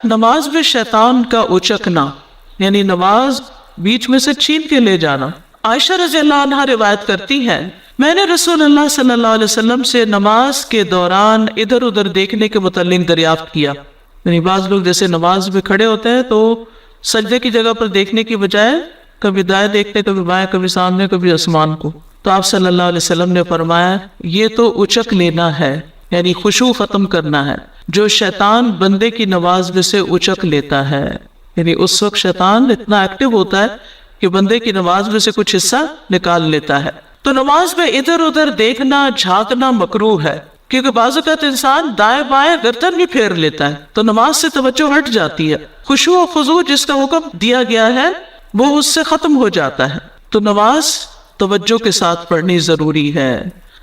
نماز میں شیطان کا اچکنا، یعنی نماز بیچ میں سے چھین کے لے جانا۔ عائشہ رضی اللہ عنہا روایت کرتی ہیں، میں نے رسول اللہ صلی اللہ علیہ وسلم سے نماز کے دوران ادھر ادھر دیکھنے کے متعلق دریافت کیا۔ یعنی بعض لوگ جیسے نماز میں کھڑے ہوتے ہیں تو سجدے کی جگہ پر دیکھنے کی بجائے کبھی دائیں دیکھتے، کبھی بائیں، کبھی سامنے، کبھی آسمان کو۔ تو آپ صلی اللہ علیہ وسلم نے فرمایا یہ تو اچک لینا ہے، یعنی خشوع ختم کرنا ہے۔ جو شیطان بندے کی نماز میں سے اچک لیتا ہے، یعنی اس وقت شیطان اتنا ایکٹیو ہوتا ہے کہ بندے کی نماز میں سے کچھ حصہ نکال لیتا ہے۔ تو نماز میں ادھر ادھر دیکھنا، جھانکنا مکروہ ہے، کیونکہ بعض اوقات انسان دائیں بائیں گردن بھی پھیر لیتا ہے تو نماز سے توجہ ہٹ جاتی ہے۔ خشوع و خضوع جس کا حکم دیا گیا ہے وہ اس سے ختم ہو جاتا ہے۔ تو نماز توجہ کے ساتھ پڑھنی ضروری ہے۔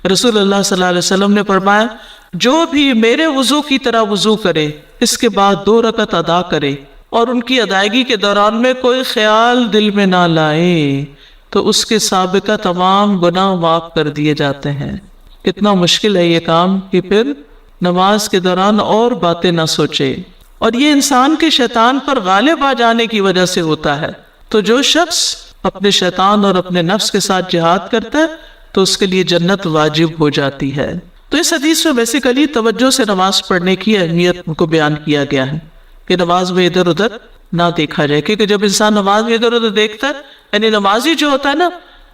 رسول اللہ صلی اللہ علیہ وسلم نے فرمایا جو بھی میرے وضو کی طرح وضو کرے، اس کے بعد 2 رکعت ادا کرے اور ان کی ادائیگی کے دوران میں کوئی خیال دل میں نہ لائے تو اس کے سابقہ تمام گناہ معاف کر دیے جاتے ہیں۔ کتنا مشکل ہے یہ کام کہ پھر نماز کے دوران اور باتیں نہ سوچے، اور یہ انسان کے شیطان پر غالب آ جانے کی وجہ سے ہوتا ہے۔ تو جو شخص اپنے شیطان اور اپنے نفس کے ساتھ جہاد کرتا ہے تو اس کے لیے جنت واجب ہو جاتی ہے۔ تو اس حدیث میں بیسیکلی توجہ سے نماز پڑھنے کی اہمیت کو بیان کیا گیا ہے کہ نماز میں ادھر ادھر نہ دیکھا جائے، کیونکہ جب انسان نماز میں ادھر ادھر دیکھتا ہے، یعنی نمازی جو ہوتا ہے نا،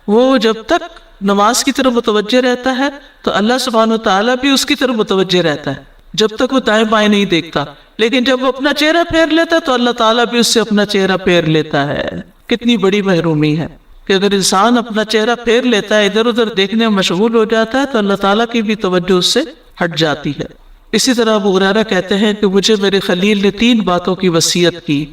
وہ جب تک نماز کی طرف متوجہ رہتا ہے تو اللہ سبحانہ وتعالیٰ بھی اس کی طرف متوجہ رہتا ہے، جب تک وہ دائیں بائیں نہیں دیکھتا۔ لیکن جب وہ اپنا چہرہ پھیر لیتا ہے تو اللہ تعالیٰ بھی اس سے اپنا چہرہ پھیر لیتا ہے۔ کتنی بڑی محرومی ہے کہ اگر انسان اپنا چہرہ پھیر لیتا ہے، ادھر ادھر دیکھنے میں مشغول ہو جاتا ہے تو اللہ تعالیٰ کی بھی توجہ اس سے ہٹ جاتی ہے۔ اسی طرح ابو ہریرہ کہتے ہیں کہ مجھے میرے خلیل نے 3 باتوں کی وصیت کی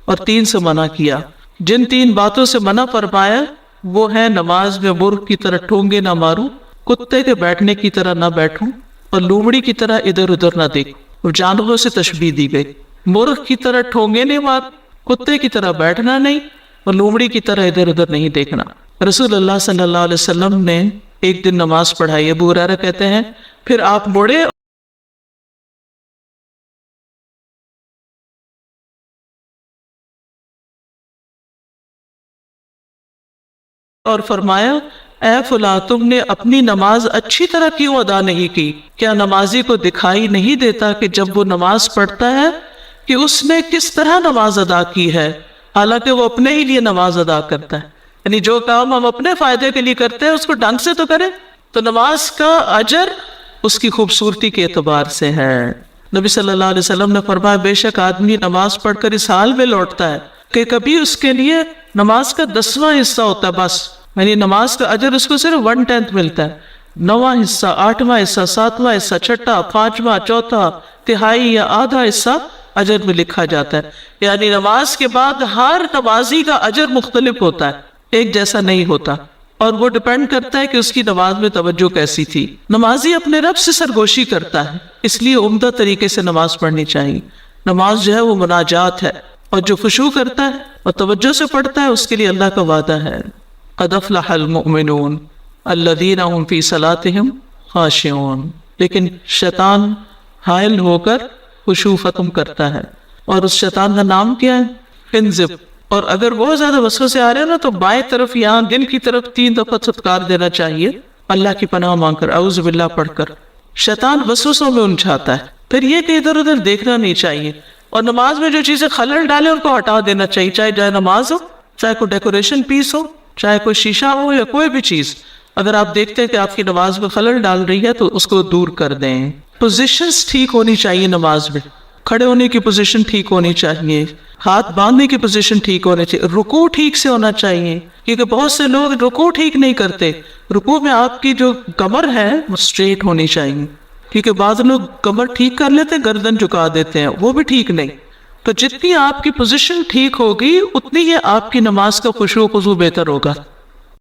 اور 3 سے منع کیا۔ جن 3 باتوں سے منع فرمایا وہ ہے نماز میں مرغ کی طرح ٹھونگے نہ ماروں، کتے کے بیٹھنے کی طرح نہ بیٹھوں، اور لومڑی کی طرح ادھر ادھر نہ دیکھوں۔ اور جانوروں سے تشبیہ دی گئی، مرغ کی طرح ٹھونگے نہیں مار، کتے کی طرح بیٹھنا نہیں، اور لومڑی کی طرح ادھر ادھر نہیں دیکھنا۔ رسول اللہ صلی اللہ علیہ وسلم نے ایک دن نماز پڑھائی۔ ابو ہریرہ کہتے ہیں پھر آپ مڑے اور فرمایا اے فلاں، تم نے اپنی نماز اچھی طرح کیوں ادا نہیں کی؟ کیا نمازی کو دکھائی نہیں دیتا کہ جب وہ نماز پڑھتا ہے کہ اس نے کس طرح نماز ادا کی ہے، حالانکہ وہ اپنے ہی لیے نماز ادا کرتا ہے۔ یعنی جو کام ہم اپنے فائدے کے لیے کرتے ہیں اس کو ڈھنگ سے تو کریں۔ تو نماز کا اجر اس کی خوبصورتی کے اعتبار سے ہے۔ نبی صلی اللہ علیہ وسلم نے فرمایا بے شک آدمی نماز پڑھ کر اس حال میں لوٹتا ہے کہ کبھی اس کے لیے نماز کا 10واں حصہ ہوتا ہے بس، یعنی نماز کا اجر اس کو صرف 1/10 ملتا ہے، 9واں حصہ، 8واں حصہ، 7واں حصہ، 6واں، 5واں، 4واں، تہائی یا آدھا حصہ اجر میں لکھا جاتا ہے۔ یعنی نماز کے بعد ہر نمازی کا اجر مختلف ہوتا ہے، ایک جیسا نہیں ہوتا، اور وہ ڈیپینڈ کرتا ہے کہ اس کی نماز میں توجہ کیسی تھی۔ نمازی اپنے رب سے سرگوشی کرتا ہے، اس لیے عمدہ طریقے سے نماز پڑھنی چاہیے۔ نماز جو ہے وہ مناجات ہے، اور جو خشوع کرتا ہے اور توجہ سے پڑھتا ہے اس کے لیے اللہ کا وعدہ ہے قد افلح المؤمنون الذین هم فی صلاتهم خاشعون۔ لیکن شیطان حائل ہو کر خشوع ختم کرتا ہے، اور اس شیطان کا نام کیا ہے؟ انزب۔ اور اگر بہت زیادہ وسوسے آ رہے ہیں نا تو بائیں طرف یہاں دل کی طرف 3 دفعہ ستکار دینا چاہیے، اللہ کی پناہ مانگ کر، اعوذ باللہ پڑھ کر۔ شیطان وسوسوں میں الجھاتا ہے۔ پھر یہ کہ ادھر ادھر دیکھنا نہیں چاہیے، اور نماز میں جو چیزیں خلل ڈالیں ان کو ہٹا دینا چاہیے، چاہے جائے نماز ہو، چاہے کوئی ڈیکوریشن پیس ہو، چاہے کوئی شیشہ ہو، یا کوئی بھی چیز اگر آپ دیکھتے ہیں کہ آپ کی نماز میں خلل ڈال رہی ہے تو اس کو دور کر دیں۔ پوزیشنز ٹھیک ہونی چاہیے نماز میں، کھڑے ہونے کی پوزیشن ٹھیک ہونی چاہیے، ہاتھ باندھنے کی پوزیشن ٹھیک ہونی چاہیے، رکوع ٹھیک سے ہونا چاہیے، کیونکہ بہت سے لوگ رکوع ٹھیک نہیں کرتے۔ رکوع میں آپ کی جو کمر ہے وہ اسٹریٹ ہونی چاہیے، کیونکہ بعض لوگ کمر ٹھیک کر لیتے ہیں، گردن جھکا دیتے ہیں، وہ بھی ٹھیک نہیں۔ تو جتنی آپ کی پوزیشن ٹھیک ہوگی اتنی ہی آپ کی نماز کا خشوع و خضوع بہتر ہوگا۔